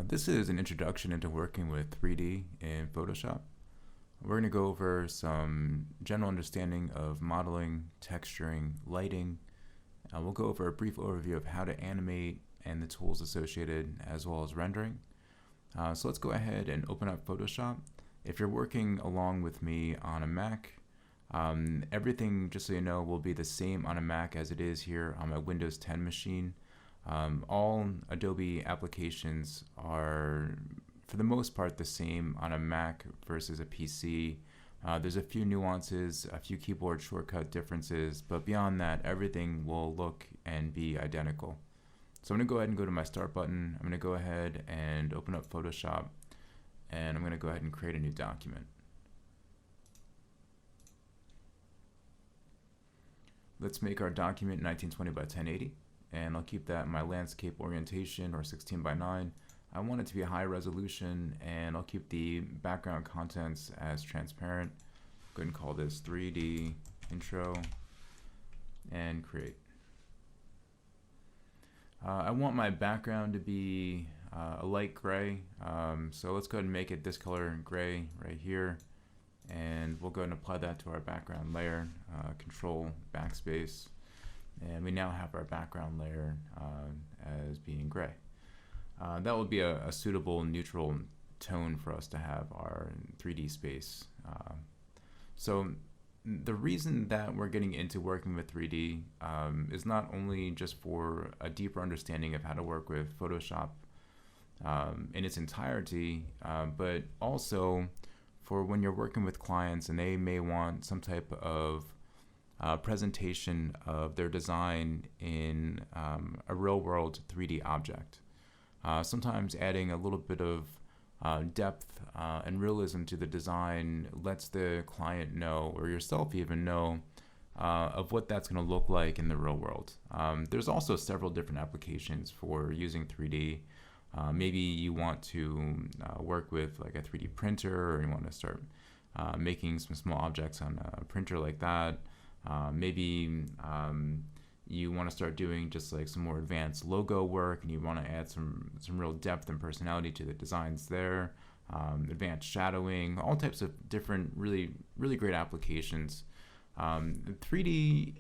This is an introduction into working with 3D in Photoshop. We're going to go over some general understanding of modeling, texturing, lighting. We'll go over a brief overview of how to animate and the tools associated, as well as rendering. So let's go ahead and open up Photoshop. If you're working along with me on a Mac, everything, just so you know, will be the same on a Mac as it is here on my Windows 10 machine. All Adobe applications are, for the most part, the same on a Mac versus a PC. There's a few nuances, a few keyboard shortcut differences, but beyond that, everything will look and be identical. So I'm going to go ahead and go to my Start button. I'm going to go ahead and open up Photoshop, and I'm going to go ahead and create a new document. Let's make our document 1920 by 1080. And I'll keep that in my landscape orientation, or 16 by 9. I want it to be a high resolution, and I'll keep the background contents as transparent. Go ahead and call this 3D intro and create. I want my background to be a light gray, so let's go ahead and make it this color gray right here, and we'll go ahead and apply that to our background layer. Control backspace. And we now have our background layer as being gray. That would be a suitable neutral tone for us to have our 3D space. So the reason that we're getting into working with 3D is not only just for a deeper understanding of how to work with Photoshop in its entirety, but also for when you're working with clients and they may want some type of presentation of their design in a real-world 3D object. Sometimes adding a little bit of depth and realism to the design lets the client know, or yourself even know, of what that's going to look like in the real world. There's also several different applications for using 3D. Maybe you want to work with like a 3D printer, or you want to start making some small objects on a printer like that. Maybe you want to start doing just like some more advanced logo work, and you want to add some real depth and personality to the designs there. Advanced shadowing, all types of different really great applications. 3D,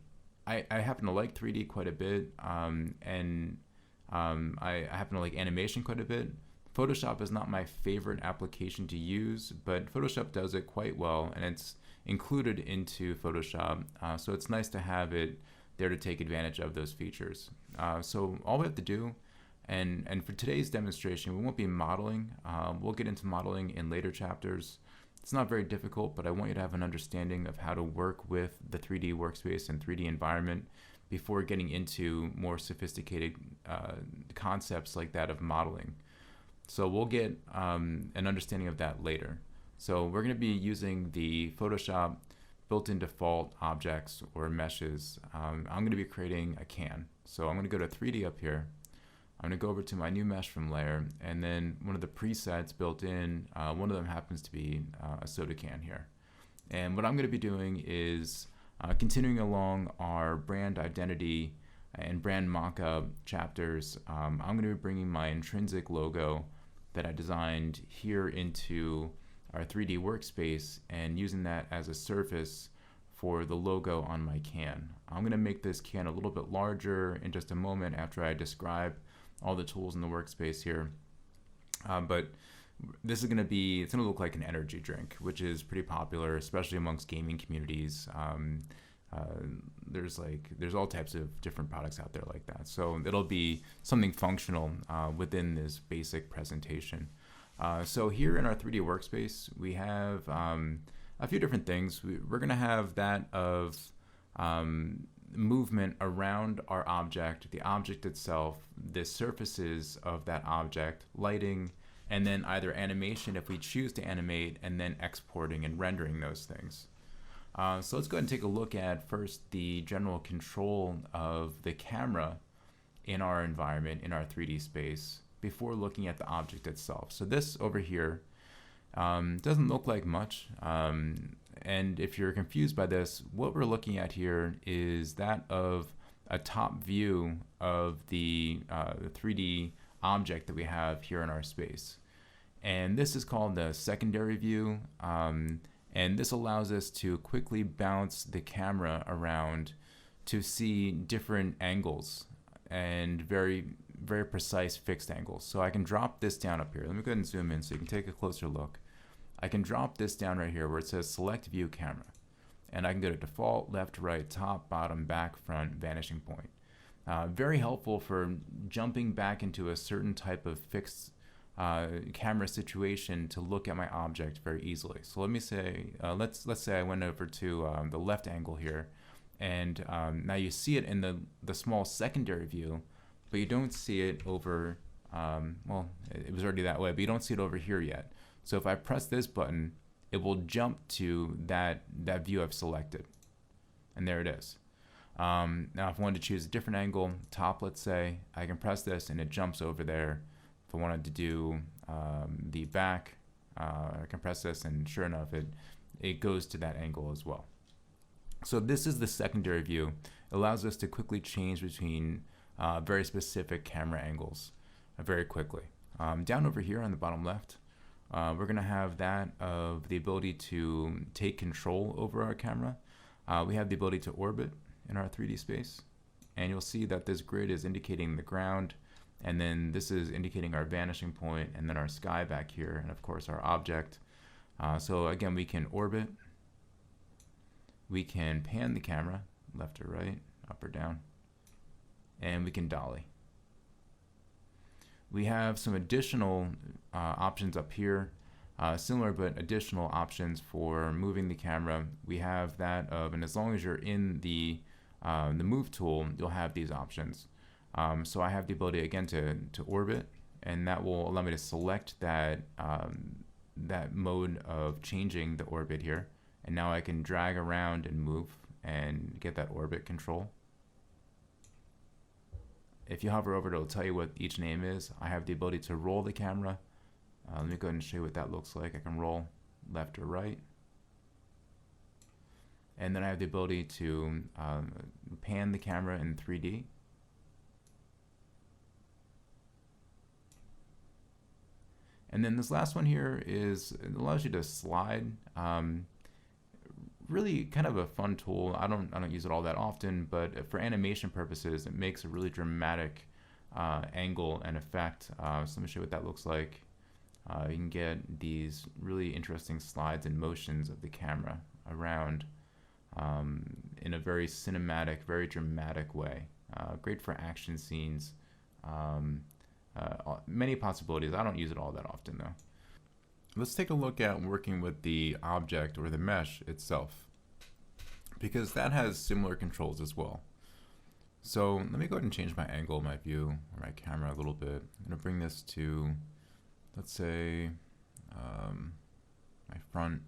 I happen to like 3D quite a bit, and I happen to like animation quite a bit. Photoshop is not my favorite application to use, but Photoshop does it quite well, and it's included into Photoshop, so it's nice to have it there to take advantage of those features. So all we have to do, and for today's demonstration, we won't be modeling. We'll get into modeling in later chapters. It's not very difficult, but I want you to have an understanding of how to work with the 3D workspace and 3D environment before getting into more sophisticated concepts like that of modeling. So we'll get an understanding of that later. So we're going to be using the Photoshop built-in default objects or meshes. I'm going to be creating a can. So I'm going to go to 3D up here. I'm going to go over to my new mesh from layer, and then one of the presets built in, one of them happens to be a soda can here. And what I'm going to be doing is continuing along our brand identity and brand mockup chapters. I'm going to be bringing my intrinsic logo that I designed here into our 3D workspace and using that as a surface for the logo on my can. I'm going to make this can a little bit larger in just a moment after I describe all the tools in the workspace here. But this is going to be, it's going to look like an energy drink, which is pretty popular, especially amongst gaming communities. There's all types of different products out there like that. So it'll be something functional within this basic presentation. So here in our 3D workspace, we have a few different things. We're going to have that of movement around our object, the object itself, the surfaces of that object, lighting, and then either animation if we choose to animate, and then exporting and rendering those things. So let's go ahead and take a look at first the general control of the camera in our environment, in our 3D space, before looking at the object itself. So this over here doesn't look like much, and if you're confused by this, what we're looking at here is that of a top view of the 3D object that we have here in our space. And this is called the secondary view. And this allows us to quickly bounce the camera around to see different angles and very, very precise fixed angles. So I can drop this down up here. Let me go ahead and zoom in so you can take a closer look. I can drop this down right here where it says select view camera. And I can go to default, left, right, top, bottom, back, front, vanishing point. Very helpful for jumping back into a certain type of fixed camera situation to look at my object very easily. So let me say, let's say I went over to the left angle here, and now you see it in the small secondary view, but you don't see it over, well, it was already that way, but you don't see it over here yet. So if I press this button, it will jump to that view I've selected, and there it is. Now if I wanted to choose a different angle, top let's say, I can press this and it jumps over there. If I wanted to do the back, I can press this and sure enough it goes to that angle as well. So this is the secondary view. It allows us to quickly change between very specific camera angles very quickly. Down over here on the bottom left, we're going to have that of the ability to take control over our camera. We have the ability to orbit in our 3D space, and you'll see that this grid is indicating the ground, and then this is indicating our vanishing point, and then our sky back here, and of course our object. So again, we can orbit, we can pan the camera left or right, up or down, and we can dolly. We have some additional options up here, similar but additional options for moving the camera. We have that of, and as long as you're in the move tool, you'll have these options. So I have the ability again to orbit, and that will allow me to select that that mode of changing the orbit here, and now I can drag around and move and get that orbit control. If you hover over it, it'll tell you what each name is. I have the ability to roll the camera. Let me go ahead and show you what that looks like. I can roll left or right. And then I have the ability to pan the camera in 3D. And then this last one here is, it allows you to slide. Really kind of a fun tool. I don't use it all that often, but for animation purposes, it makes a really dramatic angle and effect. So let me show you what that looks like. You can get these really interesting slides and motions of the camera around in a very cinematic, very dramatic way. Great for action scenes. Many possibilities. I don't use it all that often though. Let's take a look at working with the object or the mesh itself, because that has similar controls as well. So let me go ahead and change my angle, my view, or my camera a little bit. I'm going to bring this to, let's say, my front,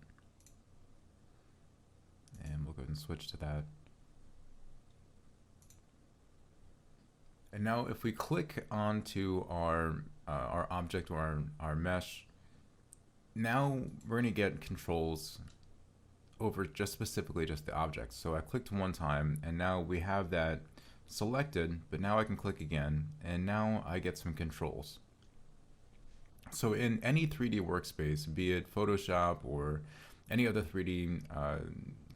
and we'll go ahead and switch to that. And now if we click onto our object or our mesh, now we're going to get controls over just specifically just the object. So I clicked one time and now we have that selected, but now I can click again and now I get some controls. So in any 3D workspace, be it Photoshop or any other 3D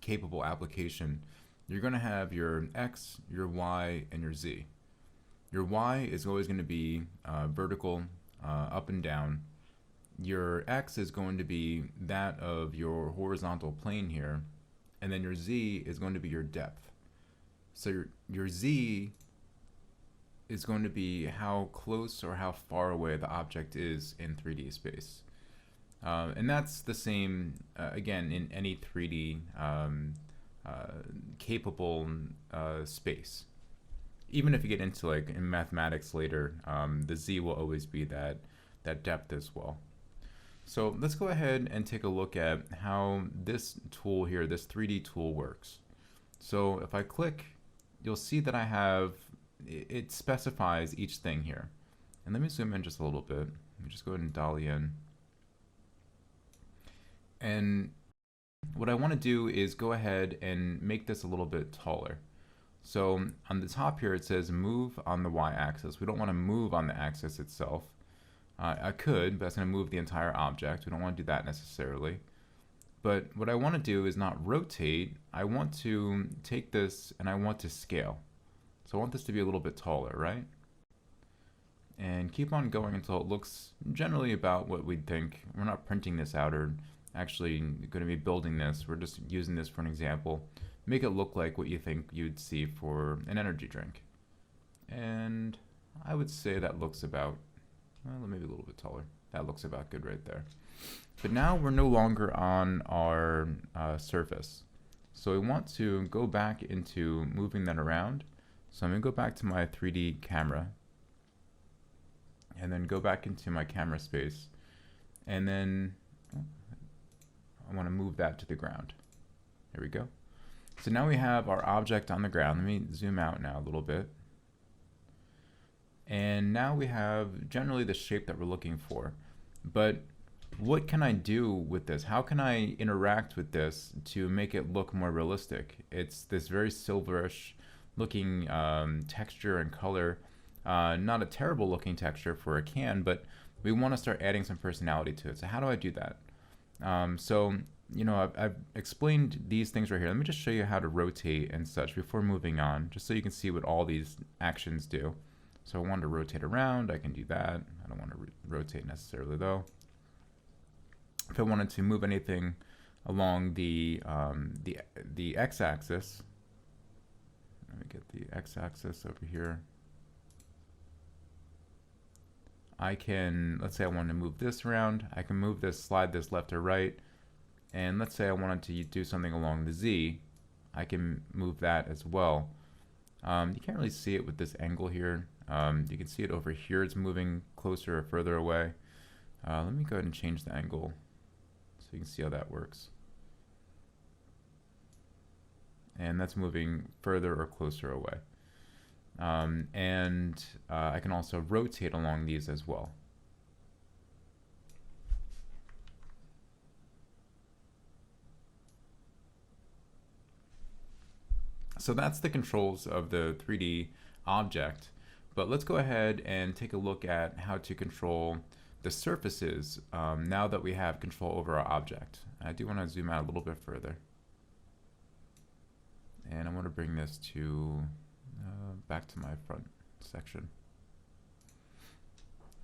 capable application, you're going to have your X, your Y, and your Z. Your Y is always going to be vertical, up and down. Your X is going to be that of your horizontal plane here, and then your Z is going to be your depth. So your Z is going to be how close or how far away the object is in 3D space. And that's the same, again, in any 3D capable space. Even if you get into like in mathematics later, the Z will always be that depth as well. So let's go ahead and take a look at how this tool here, this 3D tool works. So if I click, you'll see that I have, it specifies each thing here. And let me zoom in just a little bit. Let me just go ahead and dolly in. And what I want to do is go ahead and make this a little bit taller. So on the top here, it says move on the y-axis. We don't want to move on the axis itself. I could, but that's going to move the entire object. We don't want to do that necessarily. But what I want to do is not rotate. I want to take this and I want to scale. So I want this to be a little bit taller, right? And keep on going until it looks generally about what we'd think. We're not printing this out or actually going to be building this. We're just using this for an example. Make it look like what you think you'd see for an energy drink. And I would say that looks about, well, maybe a little bit taller. That looks about good right there. But now we're no longer on our surface. So we want to go back into moving that around. So I'm going to go back to my 3D camera and then go back into my camera space. And then I want to move that to the ground. There we go. So now we have our object on the ground. Let me zoom out now a little bit. And now we have generally the shape that we're looking for. But what can I do with this? How can I interact with this to make it look more realistic? It's this very silverish looking texture and color. Not a terrible looking texture for a can, but we want to start adding some personality to it. So how do I do that? So, you know, I've explained these things right here. Let me just show you how to rotate and such before moving on, just so you can see what all these actions do. So I want to rotate around, I can do that. I don't want to rotate necessarily though. If I wanted to move anything along the x-axis, let me get the x-axis over here. I can, let's say I want to move this around. I can move this, slide this left or right. And let's say I wanted to do something along the z. I can move that as well. You can't really see it with this angle here. You can see it over here. It's moving closer or further away. Let me go ahead and change the angle so you can see how that works. And that's moving further or closer away. I can also rotate along these as well. So that's the controls of the 3D object. But let's go ahead and take a look at how to control the surfaces now that we have control over our object. I do want to zoom out a little bit further. And I want to bring this to back to my front section.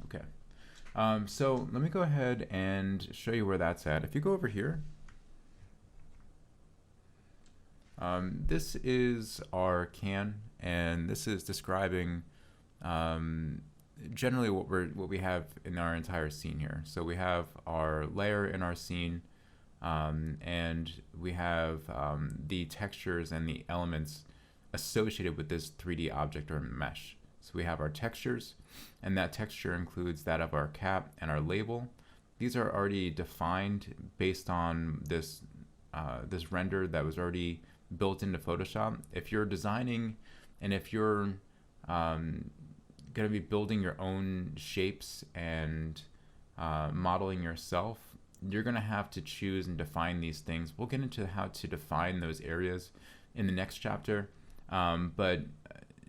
Okay. So let me go ahead and show you where that's at. If you go over here, this is our can, and this is describing generally what we have in our entire scene here. So we have our layer in our scene, and we have the textures and the elements associated with this 3D object or mesh. So we have our textures, and that texture includes that of our cap and our label. These are already defined based on this this render that was already built into Photoshop. If you're designing and if you're going to be building your own shapes and modeling yourself, you're going to have to choose and define these things. We'll get into how to define those areas in the next chapter. But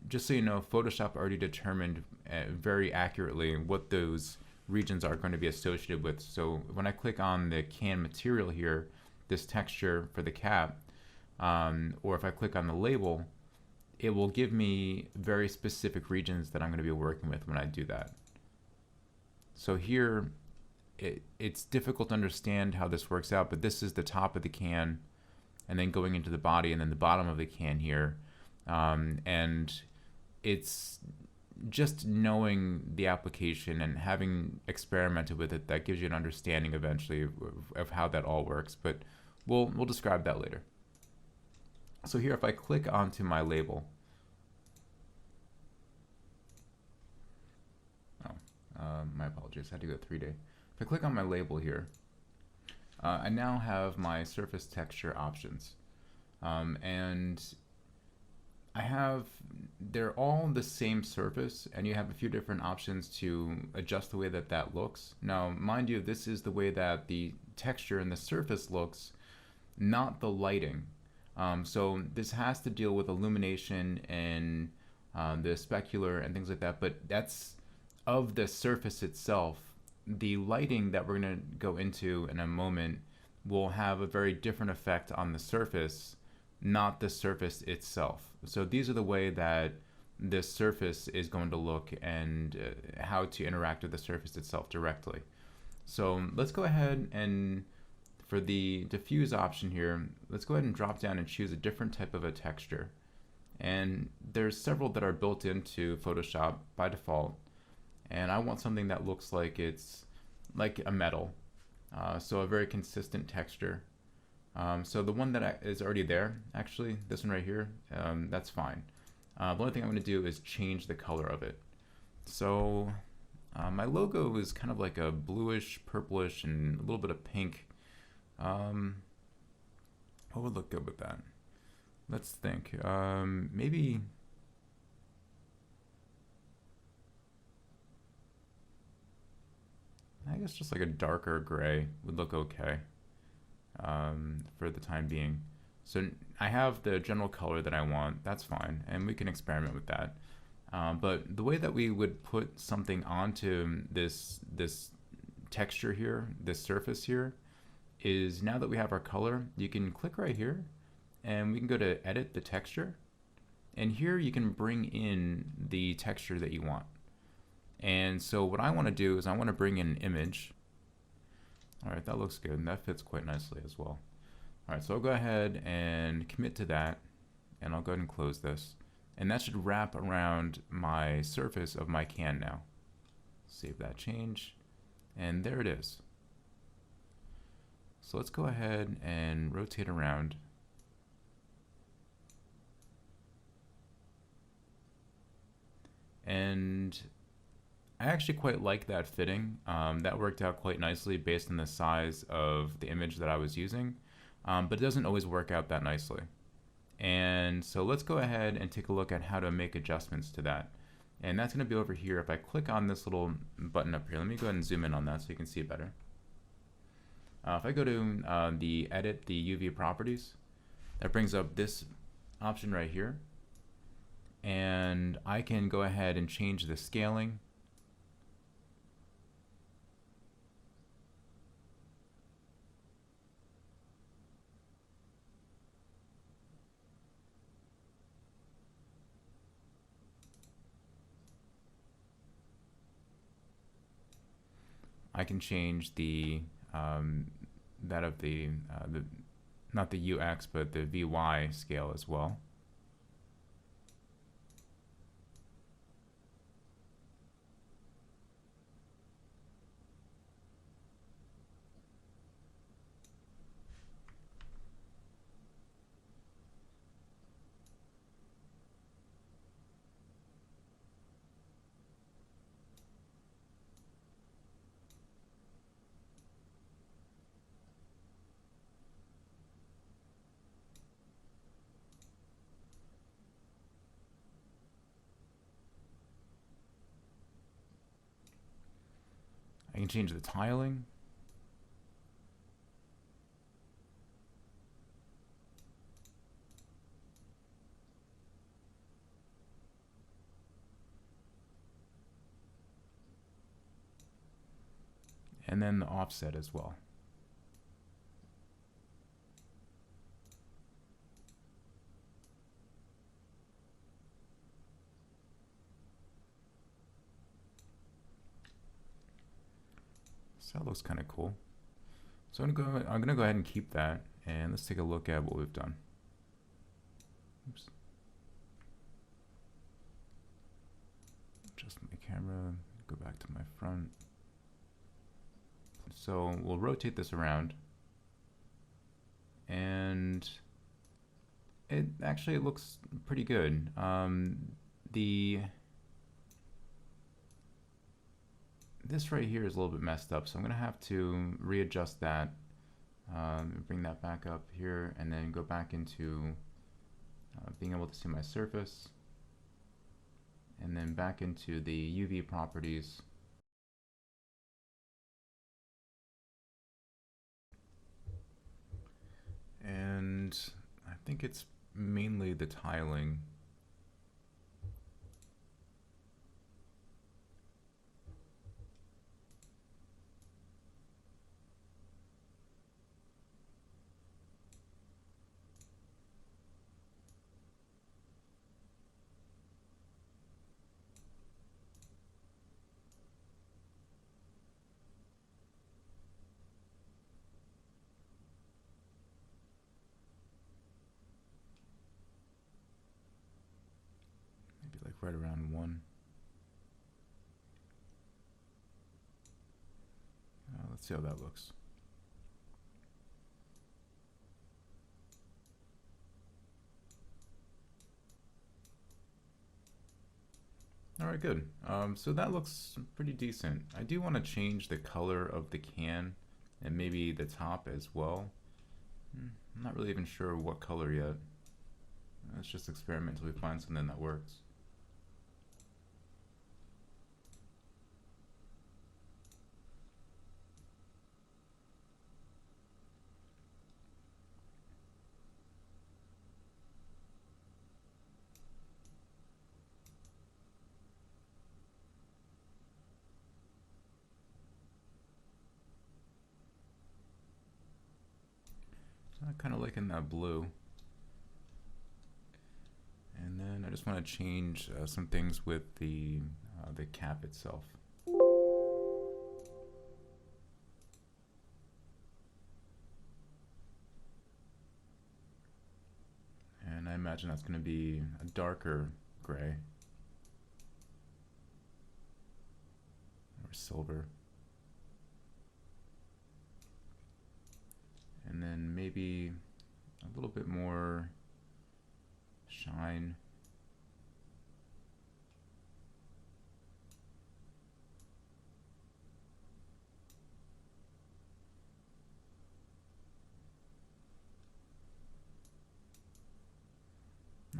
just so you know, Photoshop already determined very accurately what those regions are going to be associated with. So when I click on the can material here, this texture for the cap, or if I click on the label, it will give me very specific regions that I'm going to be working with when I do that. So here, it's difficult to understand how this works out, but this is the top of the can, and then going into the body, and then the bottom of the can here. And it's just knowing the application and having experimented with it that gives you an understanding eventually of how that all works. But we'll describe that later. So here, if I click onto my label, my apologies, I had to go 3D. If I click on my label here, I now have my surface texture options. And they're all the same surface, and you have a few different options to adjust the way that that looks. Now, mind you, this is the way that the texture and the surface looks, not the lighting. So this has to deal with illumination and the specular and things like that, but that's of the surface itself. The lighting that we're going to go into in a moment will have a very different effect on the surface, not the surface itself. So these are the way that this surface is going to look and how to interact with the surface itself directly. So let's go ahead and for the diffuse option here, let's go ahead and drop down and choose a different type of a texture. And there's several that are built into Photoshop by default. And I want something that looks like it's like a metal. So a very consistent texture. So the one that is already there, actually, this one right here, that's fine. The only thing I'm going to do is change the color of it. So my logo is kind of like a bluish, purplish, and a little bit of pink. What would look good with that? Let's think. Maybe I guess just like a darker gray would look okay for the time being. So I have the general color that I want. That's fine, and we can experiment with that. But the way that we would put something onto this texture here, this surface here, is now that we have our color, you can click right here, and we can go to edit the texture, and here you can bring in the texture that you want. And so what I want to do is I want to bring in an image. All right, that looks good, and that fits quite nicely as well. All right, so I'll go ahead and commit to that, and I'll go ahead and close this. And that should wrap around my surface of my can now. Save that change, and there it is. So let's go ahead and rotate around. And I actually quite like that fitting. That worked out quite nicely based on the size of the image that I was using, but it doesn't always work out that nicely. And so let's go ahead and take a look at how to make adjustments to that. And that's going to be over here. If I click on this little button up here, let me go ahead and zoom in on that so you can see it better. If I go to the edit the UV properties, that brings up this option right here. And I can go ahead and change the scaling. I can change the that of the not the UX but the VY scale as well. I can change the tiling. And then the offset as well. So that looks kind of cool. So I'm gonna go ahead and keep that, and let's take a look at what we've done. Oops. Adjust my camera, go back to my front. So we'll rotate this around, and it actually looks pretty good. This right here is a little bit messed up, so I'm gonna have to readjust that, bring that back up here, and then go back into being able to see my surface, and then back into the UV properties. And I think it's mainly the tiling. Maybe like right around 1. Let's see how that looks. All right, good. So that looks pretty decent. I do want to change the color of the can and maybe the top as well. I'm not really even sure what color yet. Let's just experiment until we find something that works. I kind of liking that blue. And then I just want to change some things with the cap itself. And I imagine that's going to be a darker gray or silver. And then maybe a little bit more shine.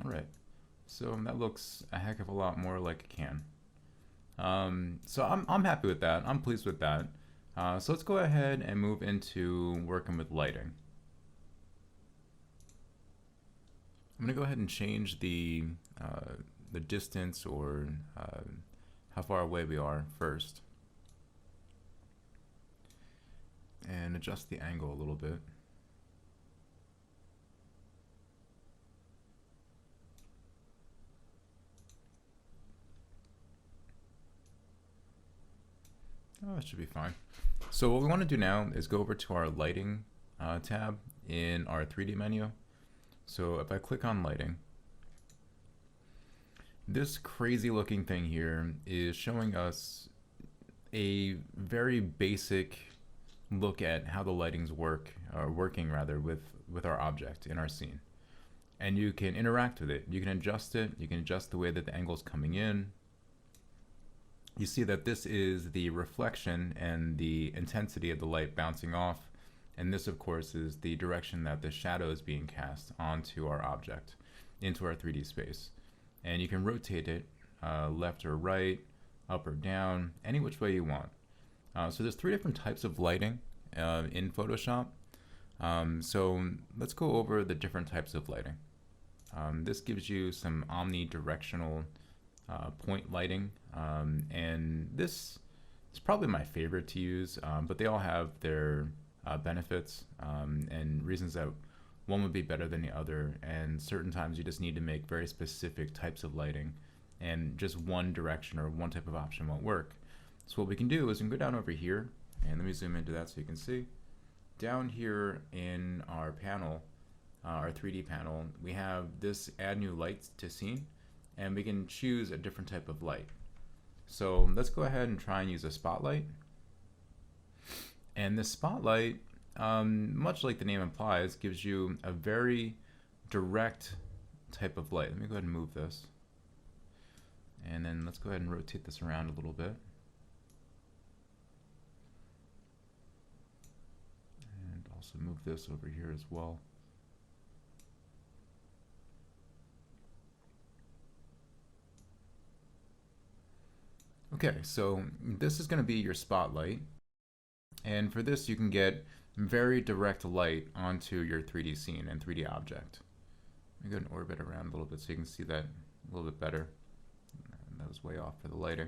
All right, so that looks a heck of a lot more like a can. So I'm happy with that. I'm pleased with that. So let's go ahead and move into working with lighting. I'm going to go ahead and change the distance or how far away we are first, and adjust the angle a little bit. Oh, that should be fine. So what we want to do now is go over to our lighting tab in our 3D menu. So if I click on lighting, this crazy looking thing here is showing us a very basic look at how the lighting's working rather with our object in our scene. And you can interact with it. You can adjust it. You can adjust the way that the angle's coming in. You see that this is the reflection and the intensity of the light bouncing off. And this, of course, is the direction that the shadow is being cast onto our object, into our 3D space. And you can rotate it left or right, up or down, any which way you want. So there's 3 different types of lighting in Photoshop. So let's go over the different types of lighting. This gives you some omnidirectional point lighting, and this is probably my favorite to use, but they all have their benefits and reasons that one would be better than the other, and certain times you just need to make very specific types of lighting, and just one direction or one type of option won't work. So what we can do is we can go down over here, and let me zoom into that so you can see. Down here in our panel, our 3D panel, we have this add new lights to scene, and we can choose a different type of light. So let's go ahead and try and use a spotlight. And this spotlight, much like the name implies, gives you a very direct type of light. Let me go ahead and move this. And then let's go ahead and rotate this around a little bit. And also move this over here as well. Okay, so this is going to be your spotlight, and for this you can get very direct light onto your 3D scene and 3D object. me go and orbit around a little bit so you can see that a little bit better. And that was way off for the lighting.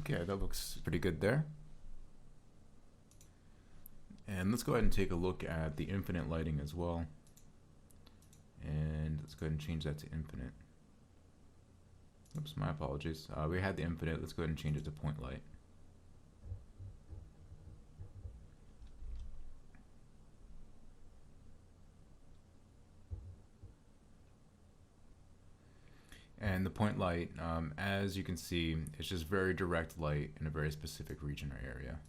Okay, that looks pretty good there. And let's go ahead and take a look at the infinite lighting as well. And let's go ahead and change that to infinite. Oops, my apologies. We had the infinite. Let's go ahead and change it to point light. And the point light, as you can see, it's just very direct light in a very specific region or area.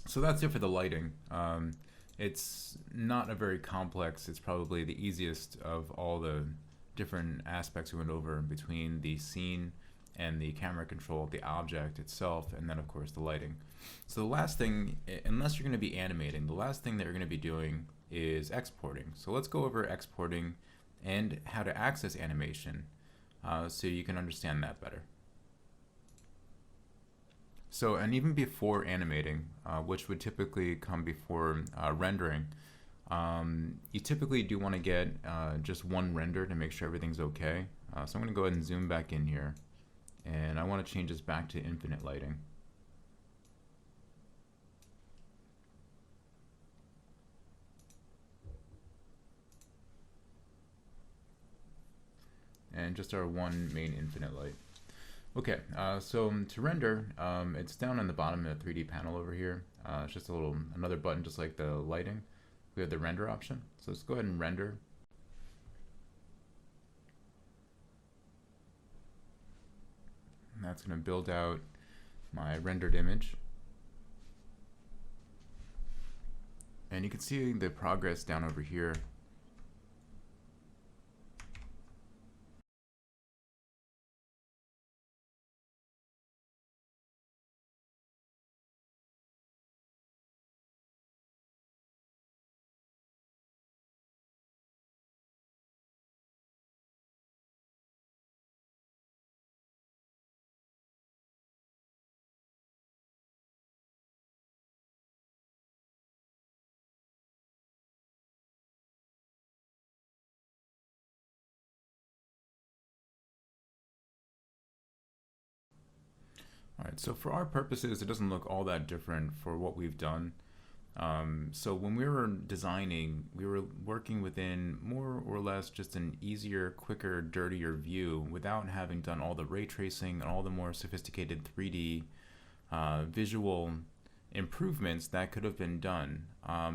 So that's it for the lighting. It's not a very complex, it's probably the easiest of all the different aspects we went over between the scene and the camera control of the object itself, and then of course the lighting. So the last thing, unless you're going to be animating, the last thing that you're going to be doing is exporting. So let's go over exporting and how to access animation so you can understand that better. So, and even before animating, which would typically come before rendering, you typically do want to get just one render to make sure everything's okay. So I'm going to go ahead and zoom back in here, and I want to change this back to infinite lighting. And just our one main infinite light. Okay, so to render, it's down on the bottom of the 3D panel over here. It's just another button just like the lighting. We have the render option. So let's go ahead and render. And that's going to build out my rendered image. And you can see the progress down over here. Alright, so for our purposes, it doesn't look all that different for what we've done. So when we were designing, we were working within more or less just an easier, quicker, dirtier view without having done all the ray tracing and all the more sophisticated 3D visual improvements that could have been done.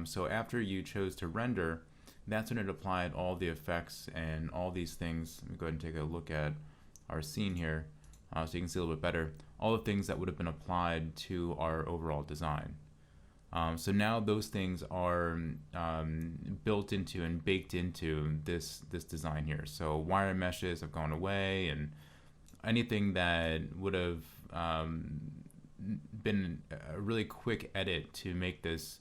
So after you chose to render, that's when it applied all the effects and all these things. Let me go ahead and take a look at our scene here so you can see a little bit better. All the things that would have been applied to our overall design. So now those things are built into and baked into this design here. So wire meshes have gone away, and anything that would have been a really quick edit to make this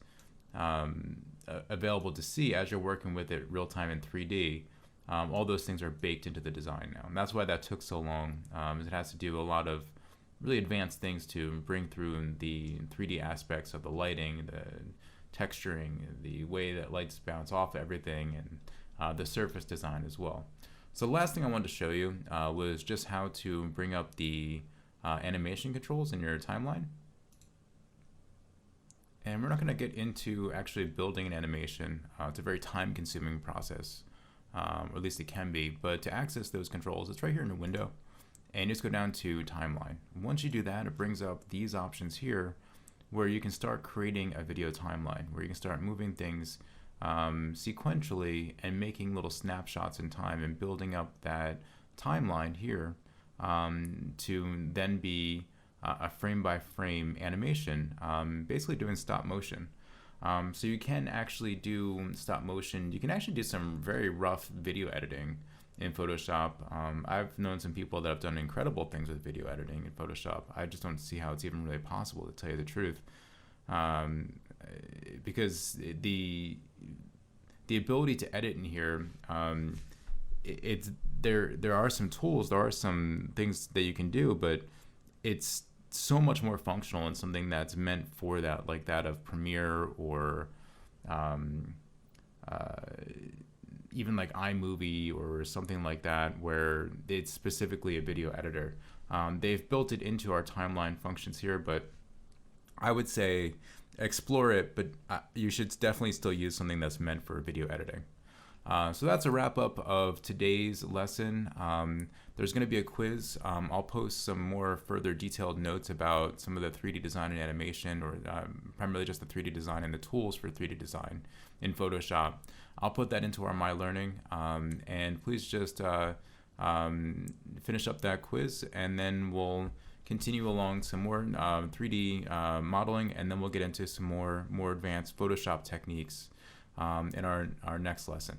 available to see as you're working with it real time in 3D. All those things are baked into the design now, and that's why that took so long. It has to do a lot of really advanced things to bring through the 3D aspects of the lighting, the texturing, the way that lights bounce off everything, and the surface design as well. So the last thing I wanted to show you was just how to bring up the animation controls in your timeline. And we're not going to get into actually building an animation. It's a very time-consuming process. or at least it can be. But to access those controls, it's right here in the window, and you just go down to timeline. Once you do that, it brings up these options here where you can start creating a video timeline, where you can start moving things sequentially and making little snapshots in time and building up that timeline here to then be a frame by frame animation, basically doing stop motion. So you can actually do stop motion. You can actually do some very rough video editing in Photoshop. I've known some people that have done incredible things with video editing in Photoshop. I just don't see how it's even really possible, to tell you the truth, because the ability to edit in here, it's there are some tools, there are some things that you can do, but it's so much more functional and something that's meant for that, like that of Premiere or even like iMovie or something like that, where it's specifically a video editor. They've built it into our timeline functions here, but I would say explore it, but you should definitely still use something that's meant for video editing. So that's a wrap up of today's lesson. There's going to be a quiz. I'll post some more further detailed notes about some of the 3D design and animation, or primarily just the 3D design and the tools for 3D design in Photoshop. I'll put that into our My Learning, and please just finish up that quiz, and then we'll continue along some more 3D modeling, and then we'll get into some more advanced Photoshop techniques in our next lesson.